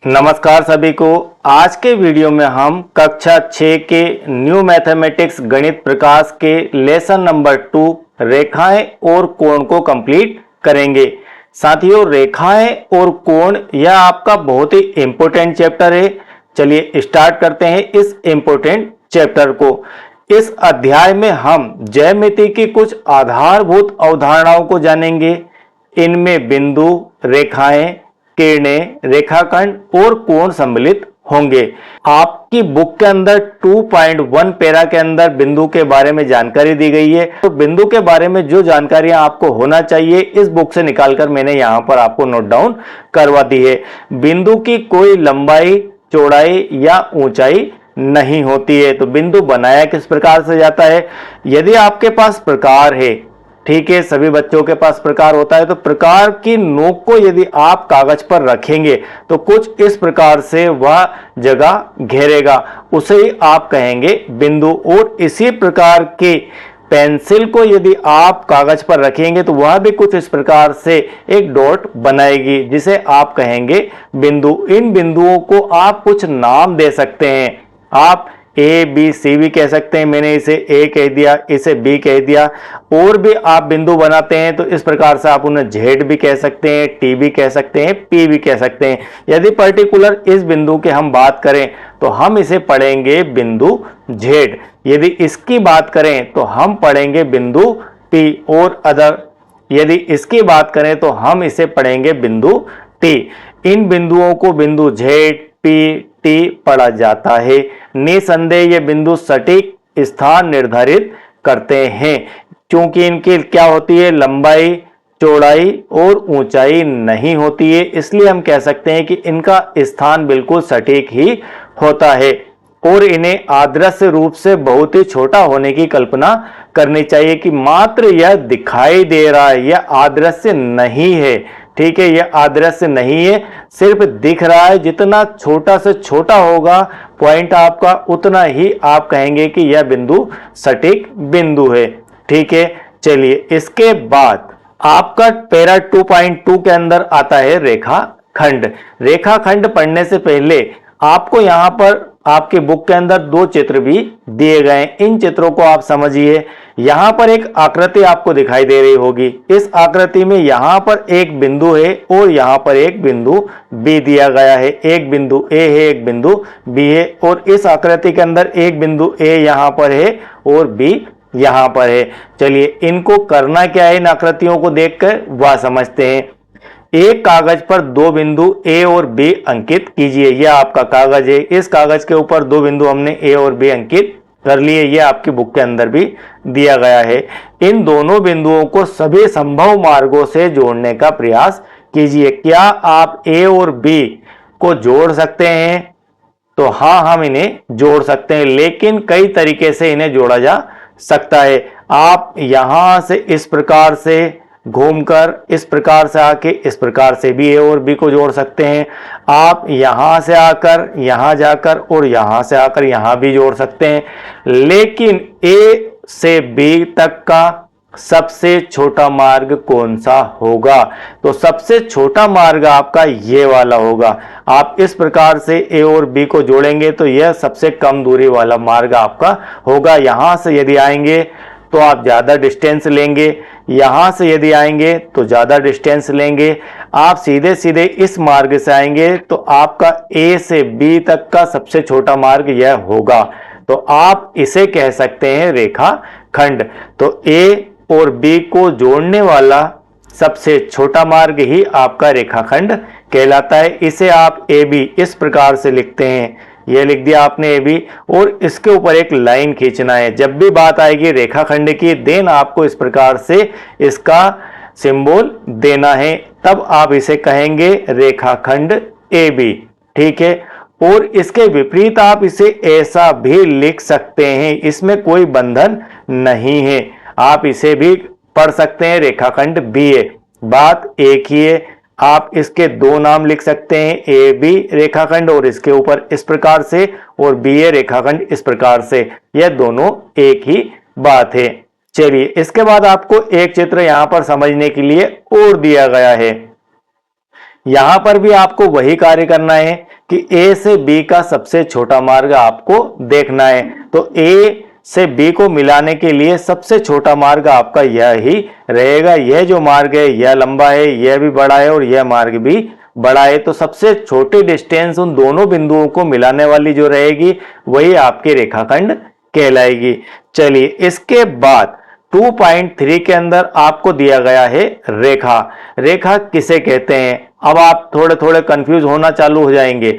नमस्कार सभी को। आज के वीडियो में हम कक्षा 6 के न्यू मैथमेटिक्स गणित प्रकाश के लेसन नंबर 2 रेखाएं और कोण को कंप्लीट करेंगे। साथियों, रेखाएं और कोण यह आपका बहुत ही इंपॉर्टेंट चैप्टर है। चलिए स्टार्ट करते हैं इस इंपॉर्टेंट चैप्टर को। इस अध्याय में हम ज्यामिति की कुछ आधारभूत अवधारणाओं को जानेंगे। इनमें बिंदु, रेखाएं, किरणें, रेखाखंड और कोण सम्मिलित होंगे। आपकी बुक के अंदर 2.1 पैरा के अंदर बिंदु के बारे में जानकारी दी गई है। तो बिंदु के बारे में जो जानकारियां आपको होना चाहिए इस बुक से निकालकर मैंने यहां पर आपको नोट डाउन करवा दी है। बिंदु की कोई लंबाई, चौड़ाई या ऊंचाई नहीं होती है। तो बिंदु बनाया किस प्रकार से जाता है? यदि आपके पास प्रकार है, ठीक है, सभी बच्चों के पास प्रकार होता है, तो प्रकार की नोक को यदि आप कागज पर रखेंगे तो कुछ इस प्रकार से वह जगह घेरेगा, उसे ही आप कहेंगे बिंदु। और इसी प्रकार के पेंसिल को यदि आप कागज पर रखेंगे तो वह भी कुछ इस प्रकार से एक डॉट बनाएगी, जिसे आप कहेंगे बिंदु। इन बिंदुओं को आप कुछ नाम दे सकते हैं। आप ए बी सी भी कह सकते हैं। मैंने इसे ए कह दिया, इसे बी कह दिया। और भी आप बिंदु बनाते हैं तो इस प्रकार से आप उन्हें जेड भी कह सकते हैं, टी भी कह सकते हैं, पी भी कह सकते हैं। यदि पर्टिकुलर इस बिंदु के हम बात करें तो हम इसे पढ़ेंगे बिंदु जेड। यदि इसकी बात करें तो हम पढ़ेंगे बिंदु पी। और अदर यदि इसकी बात करें तो हम इसे पढ़ेंगे बिंदु टी। इन बिंदुओं को बिंदु जेड, पी, टी पढ़ा जाता है। निसंदेह ये बिंदु सटीक स्थान निर्धारित करते हैं, क्योंकि इनकी क्या होती है? लंबाई, चौड़ाई और ऊंचाई नहीं होती है। इसलिए हम कह सकते हैं कि इनका स्थान बिल्कुल सटीक ही होता है। और इन्हें आदर्श रूप से बहुत ही छोटा होने की कल्पना करनी चाहिए कि मात्र यह दिखाई दे रहा है, यह आदर्श नहीं है। ठीक है, यह आदर्श नहीं है, सिर्फ दिख रहा है। जितना छोटा से छोटा होगा पॉइंट आपका, उतना ही आप कहेंगे कि यह बिंदु सटीक बिंदु है। ठीक है, चलिए इसके बाद आपका पैरा 2.2 के अंदर आता है रेखाखंड। रेखाखंड पढ़ने से पहले आपको यहां पर आपके बुक के अंदर दो चित्र भी दिए गए हैं। इन चित्रों को आप समझिए। यहां पर एक आकृति आपको दिखाई दे रही होगी। इस आकृति में यहां पर एक बिंदु है और यहां पर एक बिंदु बी दिया गया है। एक बिंदु ए है, एक बिंदु बी है। और इस आकृति के अंदर एक बिंदु ए यहां पर है और बी यहां पर है। चलिए इनको करना क्या है, इन आकृतियों को देखकर वह समझते हैं। एक कागज पर दो बिंदु ए और बी अंकित कीजिए। यह आपका कागज है। इस कागज के ऊपर दो बिंदु हमने ए और बी अंकित कर लिए। यह आपकी बुक के अंदर भी दिया गया है। इन दोनों बिंदुओं को सभी संभव मार्गों से जोड़ने का प्रयास कीजिए। क्या आप ए और बी को जोड़ सकते हैं? तो हाँ, हम इन्हें जोड़ सकते हैं, लेकिन कई तरीके से इन्हें जोड़ा जा सकता है। आप यहां से इस प्रकार से घूमकर इस प्रकार से आके इस प्रकार से भी ए और बी को जोड़ सकते हैं। आप यहां से आकर यहां जाकर और यहां से आकर यहां भी जोड़ सकते हैं। लेकिन ए से बी तक का सबसे छोटा मार्ग कौन सा होगा? तो सबसे छोटा मार्ग आपका ये वाला होगा। आप इस प्रकार से ए और बी को जोड़ेंगे तो यह सबसे कम दूरी वाला मार्ग आपका होगा। यहां से यदि आएंगे तो आप ज्यादा डिस्टेंस लेंगे, यहां से यदि आएंगे तो ज्यादा डिस्टेंस लेंगे। आप सीधे सीधे इस मार्ग से आएंगे तो आपका ए से बी तक का सबसे छोटा मार्ग यह होगा। तो आप इसे कह सकते हैं रेखाखंड। तो ए और बी को जोड़ने वाला सबसे छोटा मार्ग ही आपका रेखाखंड कहलाता है। इसे आप ए बी इस प्रकार से लिखते हैं। यह लिख दिया आपने ए बी, और इसके ऊपर एक लाइन खींचना है। जब भी बात आएगी रेखाखंड की, देन आपको इस प्रकार से इसका सिंबल देना है, तब आप इसे कहेंगे रेखाखंड ए बी। ठीक है, और इसके विपरीत आप इसे ऐसा भी लिख सकते हैं, इसमें कोई बंधन नहीं है। आप इसे भी पढ़ सकते हैं रेखाखंड बी ए। बात एक ही है। आप इसके दो नाम लिख सकते हैं, ए बी रेखाखंड और इसके ऊपर इस प्रकार से, और बी ए रेखाखंड इस प्रकार से। यह दोनों एक ही बात है। चलिए इसके बाद आपको एक चित्र यहां पर समझने के लिए और दिया गया है। यहां पर भी आपको वही कार्य करना है कि ए से बी का सबसे छोटा मार्ग आपको देखना है। तो ए से बी को मिलाने के लिए सबसे छोटा मार्ग आपका यह ही रहेगा। यह जो मार्ग है यह लंबा है, यह भी बड़ा है और यह मार्ग भी बड़ा है। तो सबसे छोटी डिस्टेंस उन दोनों बिंदुओं को मिलाने वाली जो रहेगी वही आपकी रेखाखंड कहलाएगी। चलिए, इसके बाद 2.3 के अंदर आपको दिया गया है रेखा। रेखा किसे कहते हैं? अब आप थोड़े थोड़े कंफ्यूज होना चालू हो जाएंगे,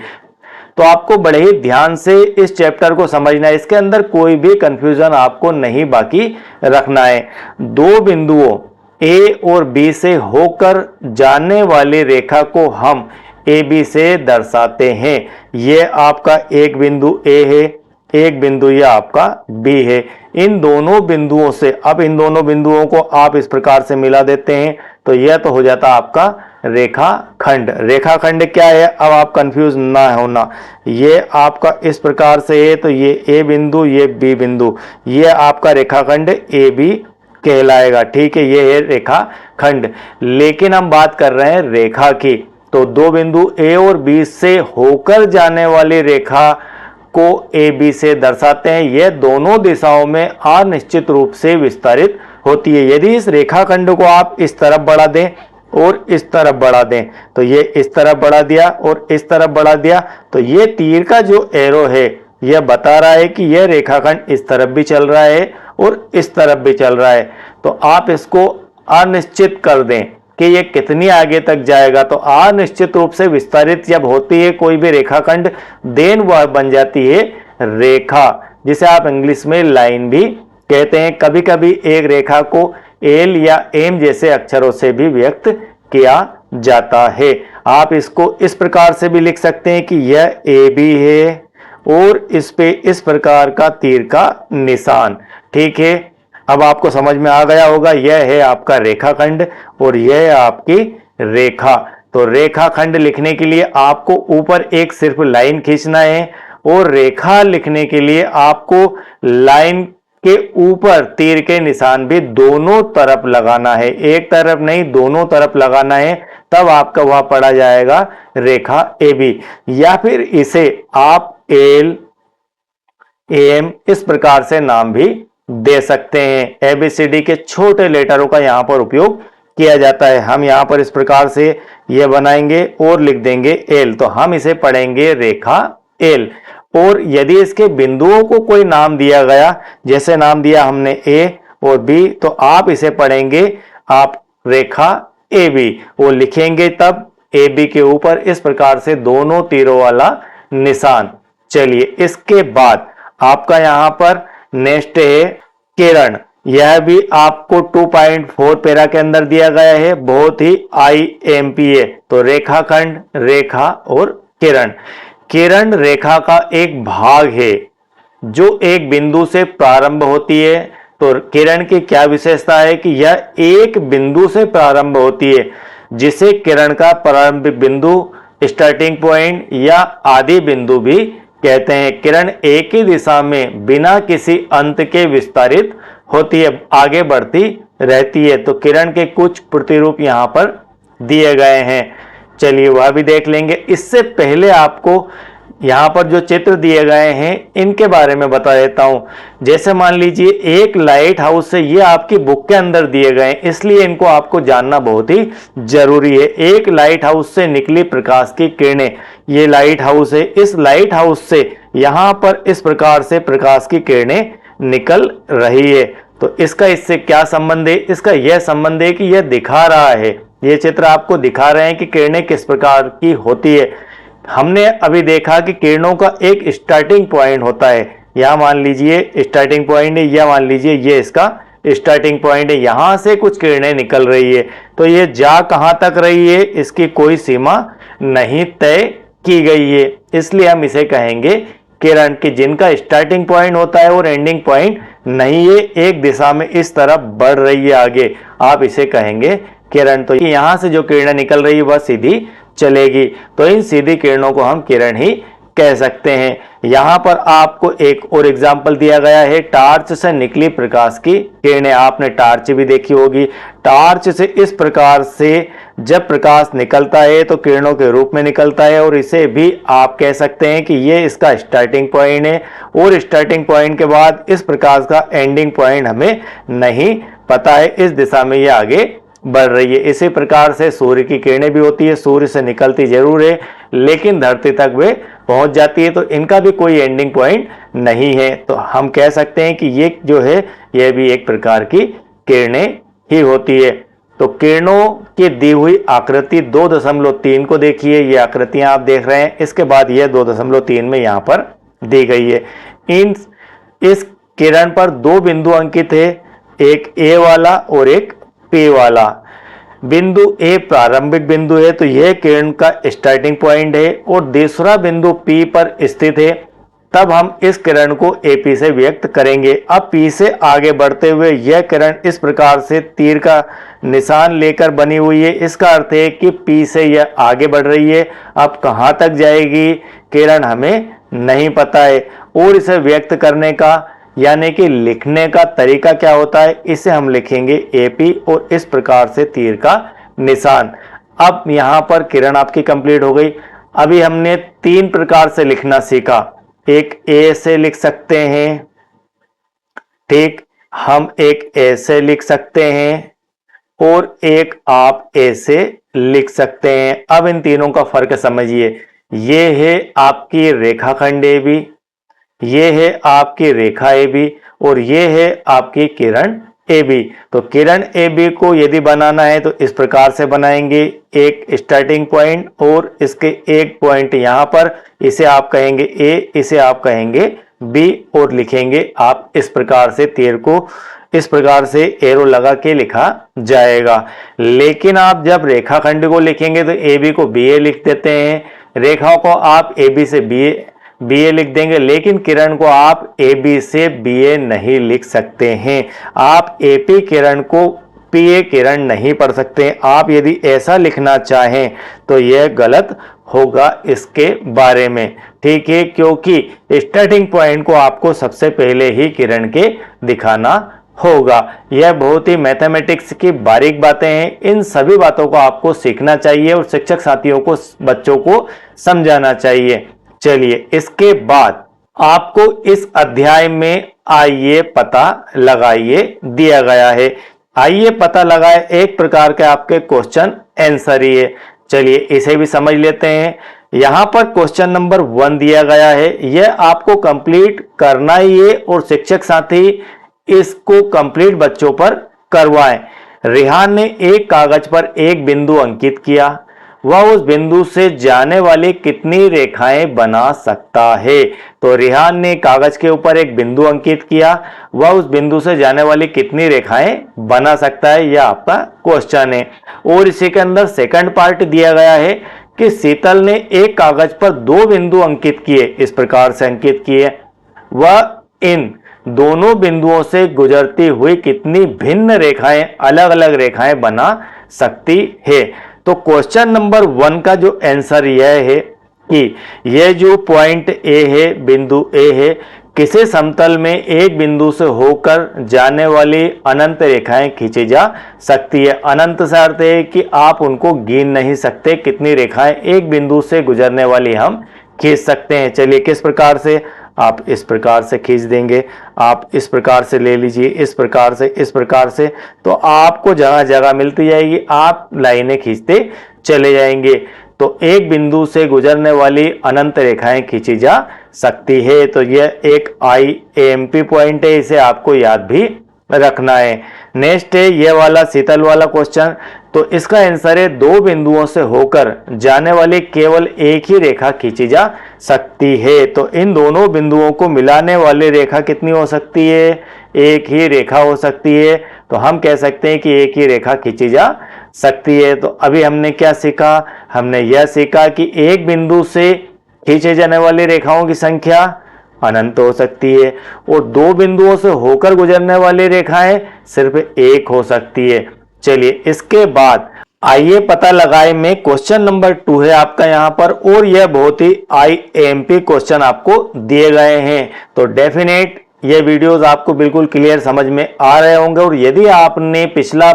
तो आपको बड़े ही ध्यान से इस चैप्टर को समझना है। इसके अंदर कोई भी कंफ्यूजन आपको नहीं बाकी रखना है। दो बिंदुओं ए और बी से होकर जाने वाली रेखा को हम ए बी से दर्शाते हैं। यह आपका एक बिंदु ए है, एक बिंदु यह आपका बी है। इन दोनों बिंदुओं से, अब इन दोनों बिंदुओं को आप इस प्रकार से मिला देते हैं तो यह तो हो जाता आपका रेखाखंड। रेखाखंड क्या है, अब आप कंफ्यूज ना होना। ये आपका इस प्रकार से है तो ये ए बिंदु, ये बी बिंदु, ये आपका रेखाखंड ए बी कहलाएगा। ठीक है, ये है रेखाखंड। लेकिन हम बात कर रहे हैं रेखा की, तो दो बिंदु ए और बी से होकर जाने वाली रेखा को ए बी से दर्शाते हैं। यह दोनों दिशाओं में अनिश्चित रूप से विस्तारित होती है। यदि इस रेखाखंड को आप इस तरफ बढ़ा दें और इस तरफ बढ़ा दें, तो ये इस तरफ बढ़ा दिया और इस तरफ बढ़ा दिया, तो ये तीर का जो एरो है यह बता रहा है कि यह रेखाखंड इस तरफ भी चल रहा है और इस तरफ भी चल रहा है। तो आप इसको अनिश्चित कर दें कि ये कितनी आगे तक जाएगा। तो अनिश्चित रूप से विस्तारित जब होती है कोई भी रेखाखंड, देन वह बन जाती है रेखा, जिसे आप इंग्लिश में लाइन भी कहते हैं। कभी कभी एक रेखा को एल या एम जैसे अक्षरों से भी व्यक्त किया जाता है। आप इसको इस प्रकार से भी लिख सकते हैं कि यह ए बी है और इस पे इस प्रकार का तीर का निशान। ठीक है, अब आपको समझ में आ गया होगा। यह है आपका रेखाखंड और यह है आपकी रेखा। तो रेखाखंड लिखने के लिए आपको ऊपर एक सिर्फ लाइन खींचना है और रेखा लिखने के लिए आपको लाइन के ऊपर तीर के निशान भी दोनों तरफ लगाना है, एक तरफ नहीं दोनों तरफ लगाना है। तब आपका वह पड़ा जाएगा रेखा ए बी। या फिर इसे आप एल एम इस प्रकार से नाम भी दे सकते हैं। एबीसीडी के छोटे लेटरों का यहां पर उपयोग किया जाता है। हम यहां पर इस प्रकार से यह बनाएंगे और लिख देंगे एल, तो हम इसे पढ़ेंगे रेखा एल। और यदि इसके बिंदुओं को कोई नाम दिया गया, जैसे नाम दिया हमने ए और बी, तो आप इसे पढ़ेंगे आप रेखा ए बी। वो लिखेंगे तब ए बी के ऊपर इस प्रकार से दोनों तीरों वाला निशान। चलिए, इसके बाद आपका यहां पर नेक्स्ट है किरण। यह भी आपको 2.4 पैरा के अंदर दिया गया है, बहुत ही IMPA। तो रेखाखंड, रेखा और किरण। किरण रेखा का एक भाग है जो एक बिंदु से प्रारंभ होती है। तो किरण की क्या विशेषता है कि यह एक बिंदु से प्रारंभ होती है, जिसे किरण का प्रारंभिक बिंदु, स्टार्टिंग पॉइंट या आदि बिंदु भी कहते हैं। किरण एक ही दिशा में बिना किसी अंत के विस्तारित होती है, आगे बढ़ती रहती है। तो किरण के कुछ प्रतिरूप यहां पर दिए गए हैं, चलिए वह भी देख लेंगे। इससे पहले आपको यहां पर जो चित्र दिए गए हैं इनके बारे में बता देता हूं। जैसे मान लीजिए एक लाइट हाउस है, ये आपकी बुक के अंदर दिए गए हैं, इसलिए इनको आपको जानना बहुत ही जरूरी है। एक लाइट हाउस से निकली प्रकाश की किरणें, ये लाइट हाउस है, इस लाइट हाउस से यहां पर इस प्रकार से प्रकाश की किरणें निकल रही है। तो इसका इससे क्या संबंध है? इसका यह संबंध है कि यह दिखा रहा है, ये चित्र आपको दिखा रहे हैं कि किरणें किस प्रकार की होती है। हमने अभी देखा कि किरणों का एक स्टार्टिंग पॉइंट होता है। यहां मान लीजिए स्टार्टिंग पॉइंट है, यह मान लीजिए ये इसका स्टार्टिंग पॉइंट है, यहां से कुछ किरणें निकल रही है। तो ये जा कहां तक रही है इसकी कोई सीमा नहीं तय की गई है, इसलिए हम इसे कहेंगे किरण की, जिनका स्टार्टिंग पॉइंट होता है और एंडिंग पॉइंट नहीं है, एक दिशा में इस तरफ बढ़ रही है आगे, आप इसे कहेंगे किरण। तो यहां से जो किरणें निकल रही है वह सीधी चलेगी, तो इन सीधी किरणों को हम किरण ही कह सकते हैं। यहाँ पर आपको एक और एग्जाम्पल दिया गया है, टार्च से निकली प्रकाश की किरणें। आपने टार्च भी देखी होगी। टार्च से इस प्रकार से जब प्रकाश निकलता है तो किरणों के रूप में निकलता है, और इसे भी आप कह सकते हैं कि ये इसका स्टार्टिंग पॉइंट है, और स्टार्टिंग पॉइंट के बाद इस प्रकाश का एंडिंग पॉइंट हमें नहीं पता है, इस दिशा में ये आगे बढ़ रही है। इसी प्रकार से सूर्य की किरणें भी होती है, सूर्य से निकलती जरूर है लेकिन धरती तक वे पहुंच जाती है, तो इनका भी कोई एंडिंग पॉइंट नहीं है। तो हम कह सकते हैं कि ये जो है यह भी एक प्रकार की किरणें ही होती है। तो किरणों की दी हुई आकृति 2.3 को देखिए, ये आकृतियां आप देख रहे हैं। इसके बाद यह 2.3 में यहां पर दी गई है। इस किरण पर दो बिंदु अंकित है, एक ए वाला और एक पी वाला। बिंदु ए प्रारंभिक बिंदु है, तो यह किरण का स्टार्टिंग पॉइंट है, और दूसरा बिंदु पी पर स्थित है। तब हम इस किरण को एपी से व्यक्त करेंगे। अब पी से आगे बढ़ते हुए यह किरण इस प्रकार से तीर का निशान लेकर बनी हुई है। इसका अर्थ है कि पी से यह आगे बढ़ रही है। अब कहां तक जाएगी किरण हमें नहीं पता है, और इसे व्यक्त करने का यानी कि लिखने का तरीका क्या होता है, इसे हम लिखेंगे एपी, और इस प्रकार से तीर का निशान। अब यहां पर किरण आपकी कंप्लीट हो गई। अभी हमने 3 प्रकार से लिखना सीखा। एक ए से लिख सकते हैं, ठीक, हम एक ए से लिख सकते हैं, और एक आप ए से लिख सकते हैं। अब इन तीनों का फर्क समझिए। ये है आपकी रेखाखंड ए बी, ये है आपकी रेखा ए बी, और ये है आपकी किरण ए बी। तो किरण ए बी को यदि बनाना है तो इस प्रकार से बनाएंगे, एक स्टार्टिंग पॉइंट और इसके एक पॉइंट यहां पर, इसे आप कहेंगे ए, इसे आप कहेंगे बी, और लिखेंगे आप इस प्रकार से। तीर को इस प्रकार से एरो लगा के लिखा जाएगा। लेकिन आप जब रेखाखंड को लिखेंगे तो ए बी को बी ए लिख देते हैं, रेखाओं को आप ए बी से बी ए लिख देंगे, लेकिन किरण को आप ए बी से बी ए नहीं लिख सकते हैं। आप एपी किरण को पी ए किरण नहीं पढ़ सकते। आप यदि ऐसा लिखना चाहें तो यह गलत होगा इसके बारे में, ठीक है, क्योंकि स्टार्टिंग पॉइंट को आपको सबसे पहले ही किरण के दिखाना होगा। यह बहुत ही मैथमेटिक्स की बारीक बातें हैं। इन सभी बातों को आपको सीखना चाहिए और शिक्षक साथियों को, बच्चों को समझाना चाहिए। चलिए, इसके बाद आपको इस अध्याय में आइए पता लगाइए दिया गया है। आइए पता लगाए, एक प्रकार के आपके क्वेश्चन आंसर ही है। चलिए इसे भी समझ लेते हैं। यहां पर क्वेश्चन नंबर 1 दिया गया है, यह आपको कंप्लीट करना ही है, और शिक्षक साथी इसको कंप्लीट बच्चों पर करवाएं। रिहान ने एक कागज पर एक बिंदु अंकित किया, वह उस बिंदु से जाने वाली कितनी रेखाएं बना सकता है। तो रिहान ने कागज के ऊपर एक बिंदु अंकित किया, वह उस बिंदु से जाने वाली कितनी रेखाएं बना सकता है, यह आपका क्वेश्चन है। और इसी के अंदर सेकंड पार्ट दिया गया है कि शीतल ने एक कागज पर 2 बिंदु अंकित किए, इस प्रकार से अंकित किए, वह इन दोनों बिंदुओं से गुजरती हुई कितनी भिन्न रेखाएं, अलग अलग रेखाएं बना सकती है। तो क्वेश्चन नंबर 1 का जो आंसर यह है कि यह जो पॉइंट ए है, बिंदु ए है, किसी समतल में एक बिंदु से होकर जाने वाली अनंत रेखाएं खींची जा सकती है। अनंत से अर्थ है कि आप उनको गिन नहीं सकते, कितनी रेखाएं एक बिंदु से गुजरने वाली हम खींच सकते हैं। चलिए किस प्रकार से, आप इस प्रकार से खींच देंगे, आप इस प्रकार से ले लीजिए, इस प्रकार से, इस प्रकार से, तो आपको जगह जगह मिलती जाएगी, आप लाइनें खींचते चले जाएंगे। तो एक बिंदु से गुजरने वाली अनंत रेखाएं खींची जा सकती है। तो यह एक IMP पॉइंट है, इसे आपको याद भी रखना है। नेक्स्ट है यह वाला शीतल वाला क्वेश्चन। तो इसका आंसर है 2 बिंदुओं से होकर जाने वाली केवल एक ही रेखा खींची जा सकती है। तो इन दोनों बिंदुओं को मिलाने वाली रेखा कितनी हो सकती है, एक ही रेखा हो सकती है। तो हम कह सकते हैं कि एक ही रेखा खींची जा सकती है। तो अभी हमने क्या सीखा, हमने यह सीखा कि एक बिंदु से खींचे जाने वाली रेखाओं की संख्या अनंत हो सकती है, और 2 बिंदुओं से होकर गुजरने वाली रेखाएं सिर्फ एक हो सकती है। चलिए इसके बाद आइए पता लगाए में क्वेश्चन नंबर 2 है आपका यहाँ पर, और यह बहुत ही IMP क्वेश्चन आपको दिए गए हैं। तो डेफिनेट ये वीडियोस आपको बिल्कुल क्लियर समझ में आ रहे होंगे। और यदि आपने पिछला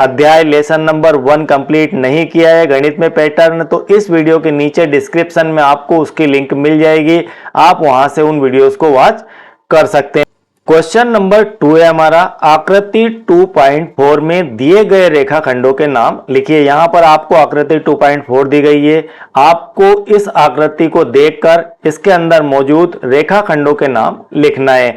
अध्याय लेसन नंबर 1 कंप्लीट नहीं किया है गणित में पैटर्न, तो इस वीडियो के नीचे डिस्क्रिप्शन में आपको उसकी लिंक मिल जाएगी, आप वहां से उन वीडियोस को वॉच कर सकते हैं। क्वेश्चन नंबर 2 है हमारा, आकृति 2.4 में दिए गए रेखाखंडों के नाम लिखिए। यहां पर आपको आकृति 2.4 दी गई है, आपको इस आकृति को देखकर इसके अंदर मौजूद रेखाखंडों के नाम लिखना है।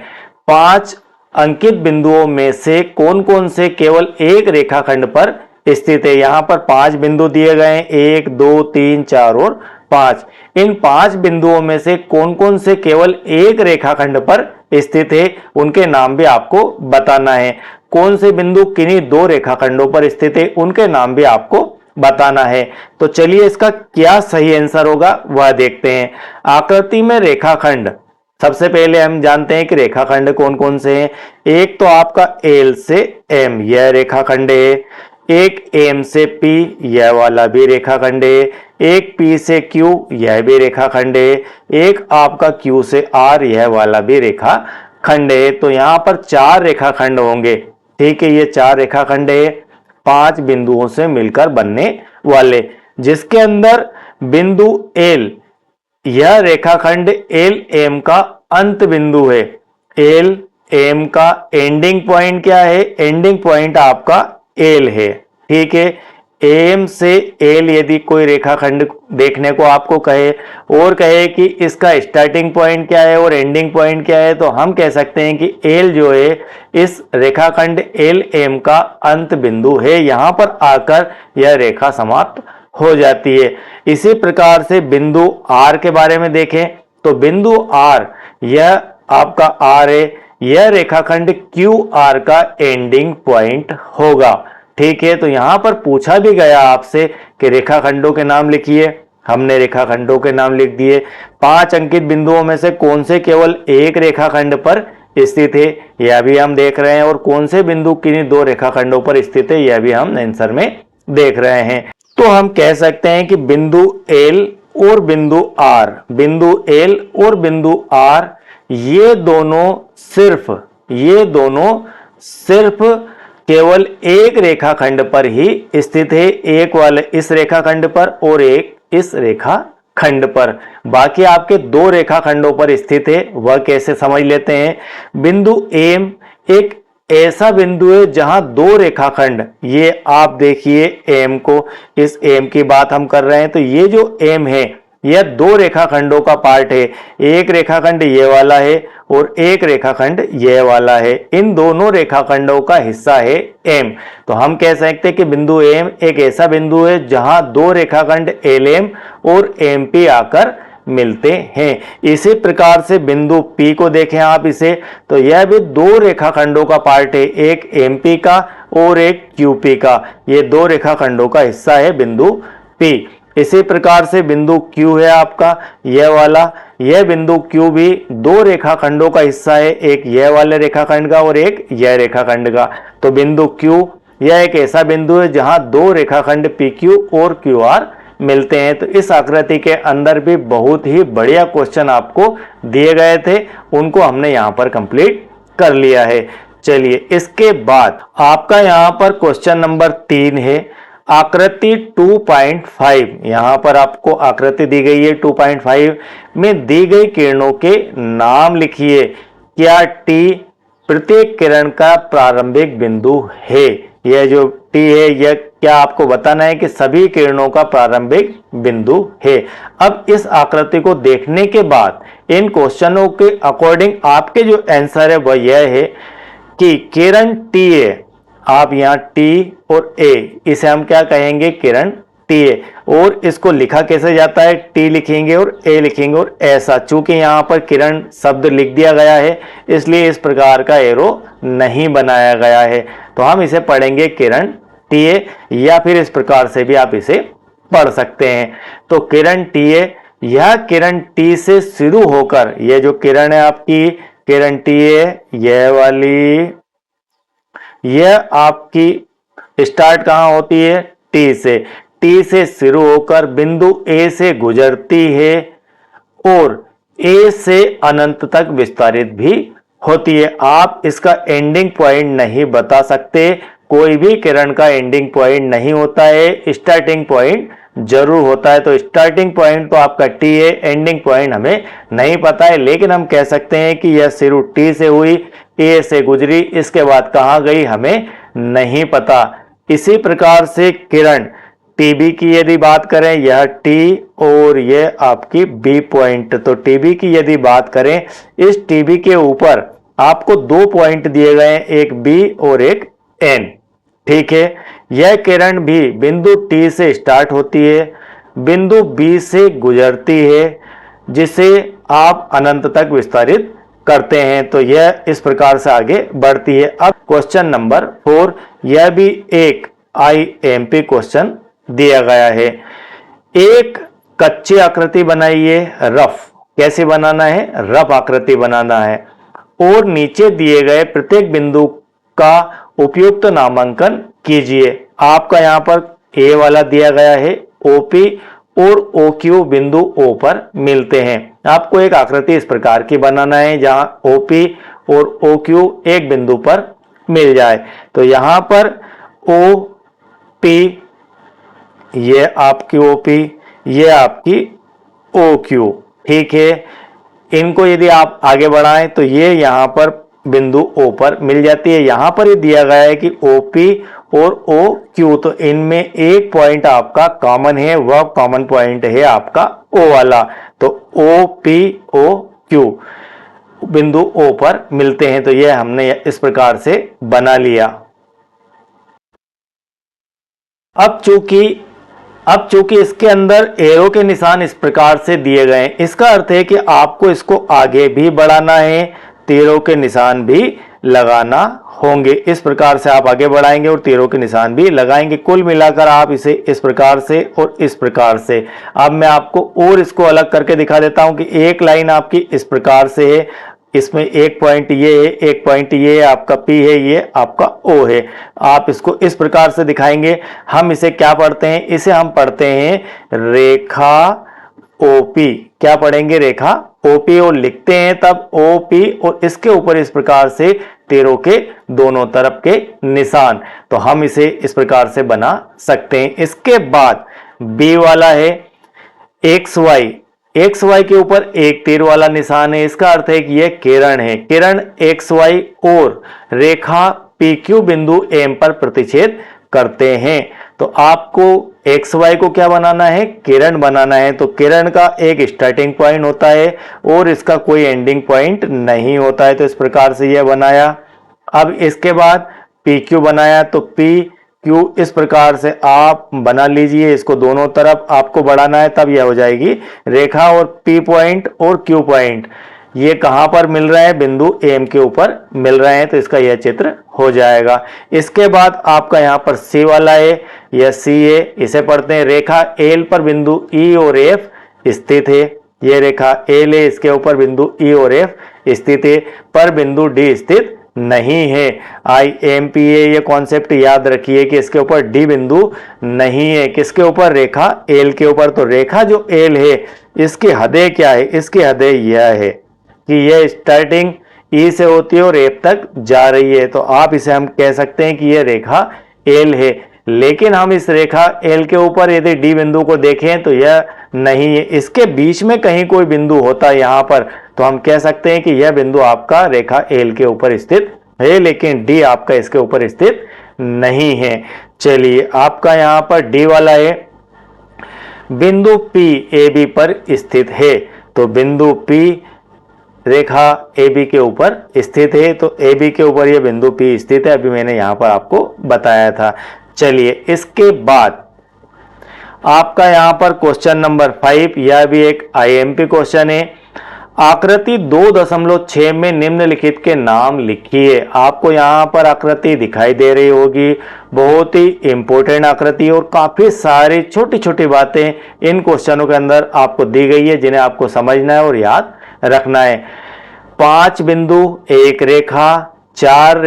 5 अंकित बिंदुओं में से कौन कौन से केवल एक रेखाखंड पर स्थित है। यहां पर 5 बिंदु दिए गए हैं, 1 2 3 4 और 5। इन 5 बिंदुओं में से कौन कौन से केवल एक रेखाखंड पर स्थित है, उनके नाम भी आपको बताना है। कौन से बिंदु किन्हीं 2 रेखाखंडों पर स्थित है, उनके नाम भी आपको बताना है। तो चलिए इसका क्या सही आंसर होगा वह देखते हैं। आकृति में रेखाखंड, सबसे पहले हम जानते हैं कि रेखाखंड कौन कौन से हैं। एक तो आपका L से M, यह रेखाखंड है। एक M से P, यह वाला भी रेखाखंड है। एक P से Q, यह भी रेखाखंड है। एक आपका Q से R, यह वाला भी रेखाखंड है। तो यहां पर 4 रेखाखंड होंगे, ठीक है। ये 4 रेखाखंड है 5 बिंदुओं से मिलकर बनने वाले, जिसके अंदर बिंदु L, यह रेखाखंड LM का अंत बिंदु है। LM का एंडिंग पॉइंट क्या है? एंडिंग पॉइंट आपका L है, ठीक है। M से L यदि कोई रेखाखंड देखने को आपको कहे और कहे कि इसका स्टार्टिंग पॉइंट क्या है और एंडिंग पॉइंट क्या है, तो हम कह सकते हैं कि L जो है इस रेखाखंड LM का अंत बिंदु है। यहां पर आकर यह रेखा समाप्त हो जाती है। इसी प्रकार से बिंदु R के बारे में देखें तो बिंदु R, यह आपका R है, यह रेखाखंड QR का एंडिंग पॉइंट होगा, ठीक है। तो यहां पर पूछा भी गया आपसे कि रेखाखंडों के नाम लिखिए, हमने रेखाखंडों के नाम लिख दिए। 5 अंकित बिंदुओं में से कौन से केवल एक रेखाखंड पर स्थित है, यह भी हम देख रहे हैं। और कौन से बिंदु किन्हीं 2 रेखाखंडों पर स्थित है, यह भी हम आंसर में देख रहे हैं। तो हम कह सकते हैं कि बिंदु L और बिंदु R, बिंदु L और बिंदु R, ये दोनों सिर्फ केवल एक रेखाखंड पर ही स्थित है, एक वाले इस रेखाखंड पर और एक इस रेखाखंड पर। बाकी आपके 2 रेखाखंडों पर स्थित है, वह कैसे समझ लेते हैं। बिंदु M एक ऐसा बिंदु है जहां 2 रेखाखंड, ये आप देखिए M को, इस M की बात हम कर रहे हैं, तो ये जो M है यह 2 रेखाखंडों का पार्ट है। एक रेखाखंड ये वाला है और एक रेखाखंड ये वाला है, इन दोनों रेखाखंडों का हिस्सा है M। तो हम कह सकते हैं कि बिंदु M एक ऐसा बिंदु है जहां 2 रेखाखंड LM और MP आकर मिलते हैं। इसी प्रकार से बिंदु P को देखें आप इसे, तो यह भी 2 रेखाखंडों का पार्ट है, एक MP का और एक QP का। ये 2 रेखाखंडों का हिस्सा है बिंदु P। इसी प्रकार से बिंदु Q है आपका, यह वाला, यह बिंदु Q भी 2 रेखाखंडों का हिस्सा है, एक यह वाले रेखाखंड का और एक यह रेखाखंड का। तो बिंदु Q यह एक ऐसा बिंदु है जहां 2 रेखाखंड PQ और QR मिलते हैं। तो इस आकृति के अंदर भी बहुत ही बढ़िया क्वेश्चन आपको दिए गए थे, उनको हमने यहां पर कंप्लीट कर लिया है। चलिए इसके बाद आपका यहां पर क्वेश्चन नंबर 3 है, आकृति 2.5। यहां पर आपको आकृति दी गई है 2.5 में दी गई किरणों के नाम लिखिए। क्या T प्रत्येक किरण का प्रारंभिक बिंदु है? यह जो T है यह क्या आपको बताना है कि सभी किरणों का प्रारंभिक बिंदु है। अब इस आकृति को देखने के बाद इन क्वेश्चनों के अकॉर्डिंग आपके जो आंसर है वह यह है कि किरण T है, आप यहाँ T और A, इसे हम क्या कहेंगे? किरण T है। और इसको लिखा कैसे जाता है? T लिखेंगे और A लिखेंगे और ऐसा, चूंकि यहाँ पर किरण शब्द लिख दिया गया है इसलिए इस प्रकार का एरो नहीं बनाया गया है। तो हम इसे पढ़ेंगे किरण T है, या फिर इस प्रकार से भी आप इसे पढ़ सकते हैं। तो किरण T है, यह किरण T से शुरू होकर, यह जो किरण है आपकी किरण T है, यह वाली, यह आपकी स्टार्ट कहां होती है? टी से शुरू होकर बिंदु ए से गुजरती है और ए से अनंत तक विस्तारित भी होती है। आप इसका एंडिंग पॉइंट नहीं बता सकते, कोई भी किरण का एंडिंग पॉइंट नहीं होता है, स्टार्टिंग पॉइंट जरूर होता है। तो स्टार्टिंग पॉइंट तो आपका टी है, एंडिंग पॉइंट हमें नहीं पता है, लेकिन हम कह सकते हैं कि यह शुरू टी से हुई, ए से गुजरी, इसके बाद कहां गई हमें नहीं पता। इसी प्रकार से किरण टीबी की यदि बात करें, यह टी और यह आपकी बी पॉइंट, तो टीबी की यदि बात करें, इस टीबी के ऊपर आपको 2 पॉइंट दिए गए हैं, एक बी और एक एन, ठीक है। यह किरण भी बिंदु टी से स्टार्ट होती है, बिंदु बी से गुजरती है, जिसे आप अनंत तक विस्तारित करते हैं, तो यह इस प्रकार से आगे बढ़ती है। अब क्वेश्चन नंबर 4, यह भी एक IMP क्वेश्चन दिया गया है। एक कच्ची आकृति बनाइए, रफ, कैसे बनाना है, रफ आकृति बनाना है, और नीचे दिए गए प्रत्येक बिंदु का उपयुक्त नामांकन कीजिए। आपका यहां पर ए वाला दिया गया है, OP और OQ बिंदु O पर मिलते हैं। आपको एक आकृति इस प्रकार की बनाना है जहां OP और OQ एक बिंदु पर मिल जाए। तो यहां पर OP, ये आपकी OP, ये आपकी OQ, ठीक है। इनको यदि आप आगे बढ़ाएं तो ये यहां पर बिंदु O पर मिल जाती है। यहां पर ये दिया गया है कि OP और OQ, तो इनमें एक पॉइंट आपका कॉमन है, वह कॉमन पॉइंट है आपका O वाला। तो OP OQ बिंदु O पर मिलते हैं, तो यह हमने इस प्रकार से बना लिया। अब चूंकि इसके अंदर एरो के निशान इस प्रकार से दिए गए हैं, इसका अर्थ है कि आपको इसको आगे भी बढ़ाना है, तीरों के निशान भी लगाना होंगे। इस प्रकार से आप आगे बढ़ाएंगे और तीरों के निशान भी लगाएंगे। कुल मिलाकर आप इसे इस प्रकार से और इस प्रकार से, अब मैं आपको और इसको अलग करके दिखा देता हूं कि एक लाइन आपकी इस प्रकार से है, इसमें एक पॉइंट ये है, एक पॉइंट ये है, आपका P है, ये आपका O है। आप इसको इस प्रकार से दिखाएंगे। हम इसे क्या पढ़ते हैं, इसे हम पढ़ते हैं रेखा OP। क्या पढ़ेंगे, रेखा OP, और लिखते हैं तब OP और इसके ऊपर इस प्रकार से तीरों के दोनों तरफ के निशान। तो हम इसे इस प्रकार से बना सकते हैं। इसके बाद B वाला है XY के ऊपर एक तीर वाला निशान है। इसका अर्थ है कि यह किरण है, किरण XY और रेखा PQ बिंदु M पर प्रतिच्छेद करते हैं। तो आपको XY को क्या बनाना है, किरण बनाना है। तो किरण का एक स्टार्टिंग पॉइंट होता है और इसका कोई एंडिंग पॉइंट नहीं होता है। तो इस प्रकार से यह बनाया। अब इसके बाद PQ बनाया, तो PQ इस प्रकार से आप बना लीजिए। इसको दोनों तरफ आपको बढ़ाना है, तब यह हो जाएगी रेखा। और P पॉइंट और Q पॉइंट ये कहां पर मिल रहे हैं, बिंदु M के ऊपर मिल रहे हैं, तो इसका यह चित्र हो जाएगा। इसके बाद आपका यहां पर C वाला है, यह C है, इसे पढ़ते हैं रेखा L पर बिंदु E और F स्थित है। यह रेखा L है, इसके ऊपर बिंदु E और F स्थित है, पर बिंदु D स्थित नहीं है। IMP ये कॉन्सेप्ट याद रखिए कि इसके ऊपर D बिंदु नहीं है। किसके ऊपर, रेखा L के ऊपर। तो रेखा जो L है, इसकी हदें क्या है, इसकी हदें यह है कि यह स्टार्टिंग E से होती है और F तक जा रही है। तो आप इसे हम कह सकते हैं कि यह रेखा L है। लेकिन हम इस रेखा L के ऊपर यदि D बिंदु को देखें तो यह नहीं है, इसके बीच में कहीं कोई बिंदु होता है यहाँ पर, तो हम कह सकते हैं कि यह बिंदु आपका रेखा L के ऊपर स्थित है, लेकिन D आपका इसके ऊपर स्थित नहीं है। चलिए, आपका यहाँ पर D वाला है, बिंदु P AB पर स्थित है। तो बिंदु P रेखा AB के ऊपर स्थित है, तो AB के ऊपर यह बिंदु P स्थित है। अभी मैंने यहां पर आपको बताया था। चलिए, इसके बाद आपका यहां पर क्वेश्चन नंबर 5, यह भी एक IMP क्वेश्चन है। आकृति 2.6 में निम्नलिखित के नाम लिखिए। आपको यहां पर आकृति दिखाई दे रही होगी, बहुत ही इंपॉर्टेंट आकृति और काफी सारी छोटी छोटी बातें इन क्वेश्चनों के अंदर आपको दी गई है, जिन्हें आपको समझना है और याद रखना है। 5 बिंदु, एक रेखा, 4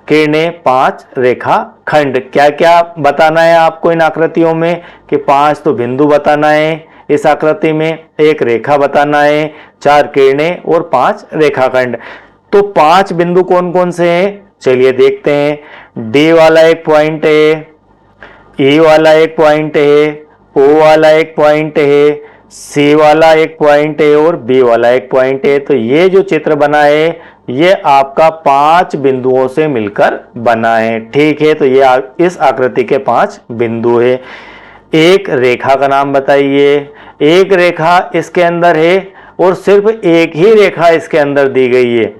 किरणें, 5 रेखा खंड। क्या क्या बताना है आपको इन आकृतियों में कि 5 तो बिंदु बताना है इस आकृति में, एक रेखा बताना है, 4 किरणें और 5 रेखाखंड। तो 5 बिंदु कौन कौन से हैं चलिए देखते हैं। डी वाला एक पॉइंट है, ई वाला एक पॉइंट है, ओ वाला एक पॉइंट है, सी वाला एक पॉइंट है और बी वाला एक पॉइंट है। तो ये जो चित्र बना है ये आपका 5 बिंदुओं से मिलकर बना है। ठीक है, तो ये इस आकृति के 5 बिंदु है। एक रेखा का नाम बताइए। एक रेखा इसके अंदर है और सिर्फ एक ही रेखा इसके अंदर दी गई है,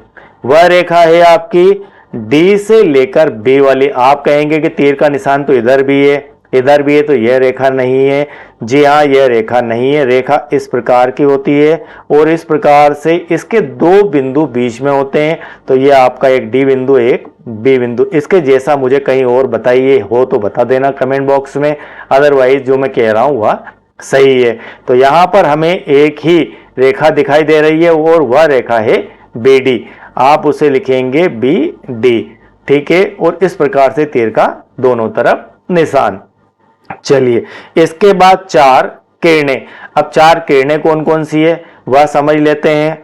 वह रेखा है आपकी डी से लेकर बी वाली। आप कहेंगे कि तीर का निशान तो इधर भी है, इधर भी है, तो यह रेखा नहीं है। जी हाँ, यह रेखा नहीं है। रेखा इस प्रकार की होती है और इस प्रकार से इसके 2 बिंदु बीच में होते हैं। तो यह आपका एक डी बिंदु, एक बी बिंदु। इसके जैसा मुझे कहीं और बताइए हो तो बता देना कमेंट बॉक्स में, अदरवाइज जो मैं कह रहा हूं वह सही है। तो यहां पर हमें एक ही रेखा दिखाई दे रही है और वह रेखा है बी डी। आप उसे लिखेंगे बी डी। ठीक है, और इस प्रकार से तीर का दोनों तरफ निशान। चलिए, इसके बाद 4 किरणें। अब 4 किरणें कौन कौन सी है वह समझ लेते हैं।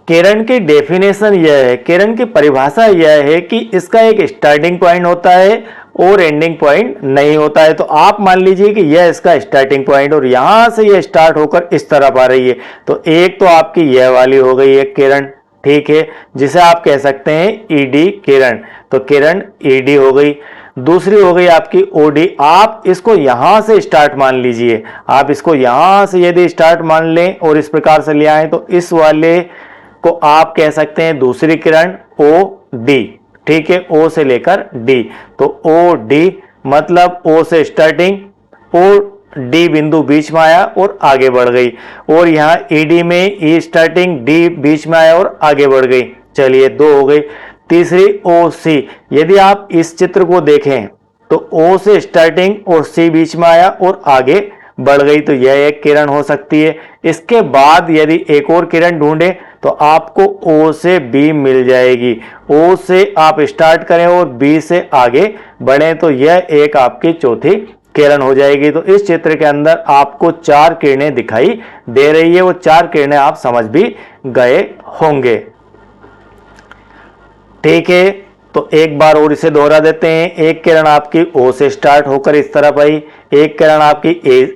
किरण की डेफिनेशन यह है, किरण की परिभाषा यह है कि इसका एक स्टार्टिंग पॉइंट होता है और एंडिंग पॉइंट नहीं होता है। तो आप मान लीजिए कि यह इसका स्टार्टिंग पॉइंट और यहां से यह स्टार्ट होकर इस तरफ आ रही है। तो एक तो आपकी यह वाली हो गई है किरण, ठीक है, जिसे आप कह सकते हैं ईडी किरण। तो किरण ईडी हो गई। दूसरी हो गई आपकी ओडी। आप इसको यहां से स्टार्ट मान लीजिए, आप इसको यहां से यदि स्टार्ट मान लें और इस प्रकार से ले आए तो इस वाले को आप कह सकते हैं दूसरी किरण ओ डी। ठीक है, ओ से लेकर डी। तो ओ डी मतलब ओ से स्टार्टिंग, ओ डी बिंदु बीच में आया और आगे बढ़ गई, और यहां ईडी में ई स्टार्टिंग, डी बीच में आया और आगे बढ़ गई। चलिए, 2 हो गई। तीसरी ओ सी। यदि आप इस चित्र को देखें तो ओ से स्टार्टिंग और सी बीच में आया और आगे बढ़ गई, तो यह एक किरण हो सकती है। इसके बाद यदि एक और किरण ढूंढे तो आपको ओ से बी मिल जाएगी। ओ से आप स्टार्ट करें और बी से आगे बढ़ें तो यह एक आपकी चौथी किरण हो जाएगी। तो इस चित्र के अंदर आपको 4 किरणें दिखाई दे रही है। वो 4 किरणें आप समझ भी गए होंगे। ठीक है, तो एक बार और इसे दोहरा देते हैं। एक किरण आपकी ओ से स्टार्ट होकर इस तरफ आई, एक किरण आपकी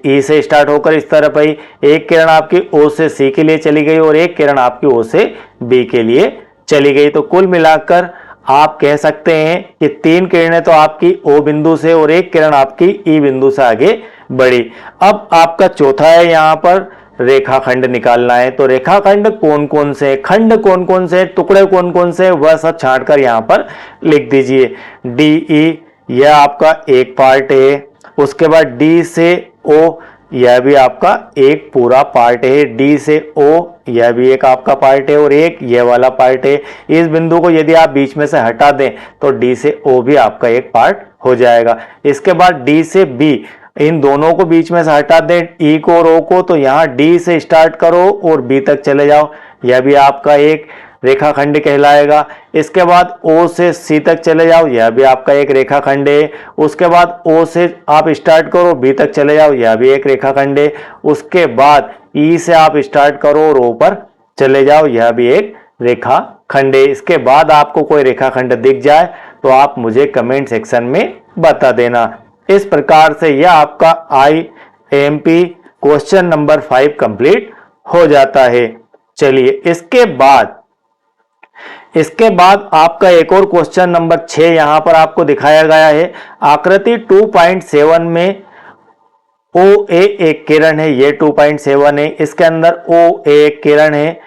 ई से स्टार्ट होकर इस तरफ आई, एक किरण आपकी ओ से सी के लिए चली गई और एक किरण आपकी ओ से बी के लिए चली गई। तो कुल मिलाकर आप कह सकते हैं कि 3 किरणें तो आपकी ओ बिंदु से और एक किरण आपकी ई बिंदु से आगे बढ़ी। अब आपका चौथा है यहां पर रेखाखंड निकालना है। तो रेखाखंड कौन कौन से, खंड कौन कौन से, टुकड़े कौन कौन से, वह सब छांटकर यहां पर लिख दीजिए। डी ई यह आपका एक पार्ट है। उसके बाद डी से ओ यह भी आपका एक पूरा पार्ट है। डी से ओ यह भी एक आपका पार्ट है और एक यह वाला पार्ट है। इस बिंदु को यदि आप बीच में से हटा दें तो डी से ओ भी आपका एक पार्ट हो जाएगा। इसके बाद डी से बी, इन दोनों को बीच में से हटा दें, ई को और ओ को, तो यहां डी से स्टार्ट करो और बी तक चले जाओ, यह भी आपका एक रेखाखंड कहलाएगा। इसके बाद ओ से सी तक चले जाओ, यह भी आपका एक रेखाखंड है। उसके बाद ओ से आप स्टार्ट करो, बी तक चले जाओ, यह भी एक रेखाखंड है। उसके बाद ई से आप स्टार्ट करो और ओ पर चले जाओ, यह भी एक रेखाखंड है। इसके बाद आपको कोई रेखाखंड दिख जाए तो आप मुझे कमेंट सेक्शन में बता देना। इस प्रकार से यह आपका IMP क्वेश्चन नंबर 5 कंप्लीट हो जाता है। चलिए, इसके बाद आपका एक और क्वेश्चन नंबर 6 यहां पर आपको दिखाया गया है। आकृति 2.7 में OA एक किरण है, ये 2.7 है। इसके अंदर OA एक किरण है,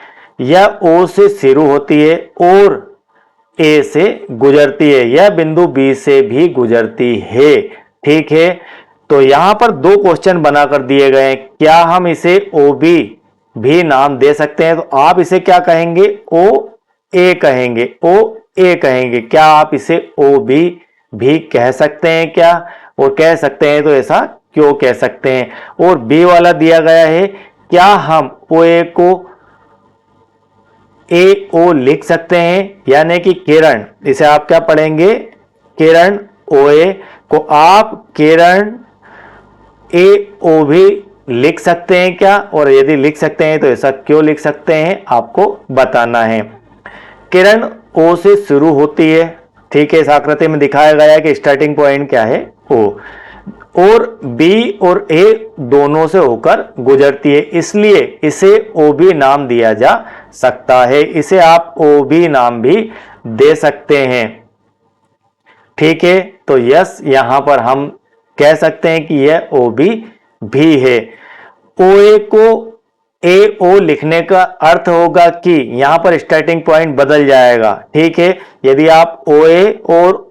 यह O से शुरू होती है और A से गुजरती है, यह बिंदु B से भी गुजरती है। ठीक है, तो यहां पर 2 क्वेश्चन बनाकर दिए गए हैं। क्या हम इसे OB भी नाम दे सकते हैं? तो आप इसे क्या कहेंगे? OA कहेंगे, OA कहेंगे। क्या आप इसे OB भी कह सकते हैं क्या? और कह सकते हैं तो ऐसा क्यों कह सकते हैं? और B वाला दिया गया है, क्या हम OA को AO लिख सकते हैं, यानी कि किरण, इसे आप क्या पढ़ेंगे, किरण OA को आप किरण AO भी लिख सकते हैं क्या, और यदि लिख सकते हैं तो ऐसा क्यों लिख सकते हैं आपको बताना है। किरण O से शुरू होती है, ठीक है, इस आकृति में दिखाया गया है कि स्टार्टिंग पॉइंट क्या है O, और B और A दोनों से होकर गुजरती है, इसलिए इसे OB नाम दिया जा सकता है, इसे आप OB नाम भी दे सकते हैं, ठीक है। तो यस, यहां पर हम कह सकते हैं कि यह OB भी है। OA को AO लिखने का अर्थ होगा कि यहां पर स्टार्टिंग पॉइंट बदल जाएगा, ठीक है। यदि आप OA और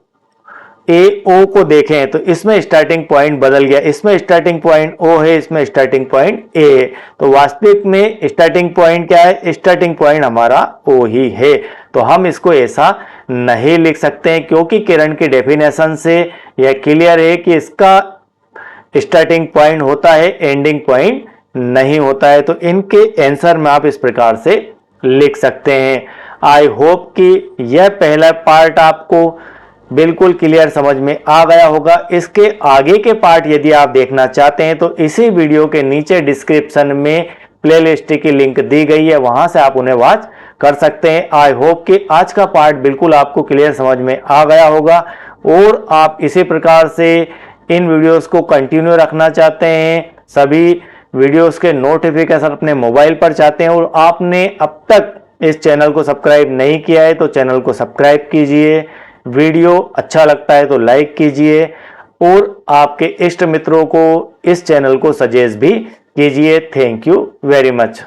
AO को देखें तो इसमें स्टार्टिंग पॉइंट बदल गया, इसमें स्टार्टिंग पॉइंट O है, इसमें स्टार्टिंग पॉइंट A है, तो वास्तविक में स्टार्टिंग पॉइंट क्या है, स्टार्टिंग पॉइंट हमारा O ही है। तो हम इसको ऐसा नहीं लिख सकते हैं, क्योंकि किरण की डेफिनेशन से यह क्लियर है कि इसका स्टार्टिंग पॉइंट होता है, एंडिंग पॉइंट नहीं होता है। तो इनके आंसर में आप इस प्रकार से लिख सकते हैं। आई होप कि यह पहला पार्ट आपको बिल्कुल क्लियर समझ में आ गया होगा। इसके आगे के पार्ट यदि आप देखना चाहते हैं तो इसी वीडियो के नीचे डिस्क्रिप्शन में प्लेलिस्ट की लिंक दी गई है, वहां से आप उन्हें वॉच कर सकते हैं। आई होप कि आज का पार्ट बिल्कुल आपको क्लियर समझ में आ गया होगा, और आप इसी प्रकार से इन वीडियोस को कंटिन्यू रखना चाहते हैं, सभी वीडियोस के नोटिफिकेशन अपने मोबाइल पर चाहते हैं, और आपने अब तक इस चैनल को सब्सक्राइब नहीं किया है तो चैनल को सब्सक्राइब कीजिए, वीडियो अच्छा लगता है तो लाइक कीजिए, और आपके इष्ट मित्रों को इस चैनल को सजेस्ट भी कीजिए। Thank you very much.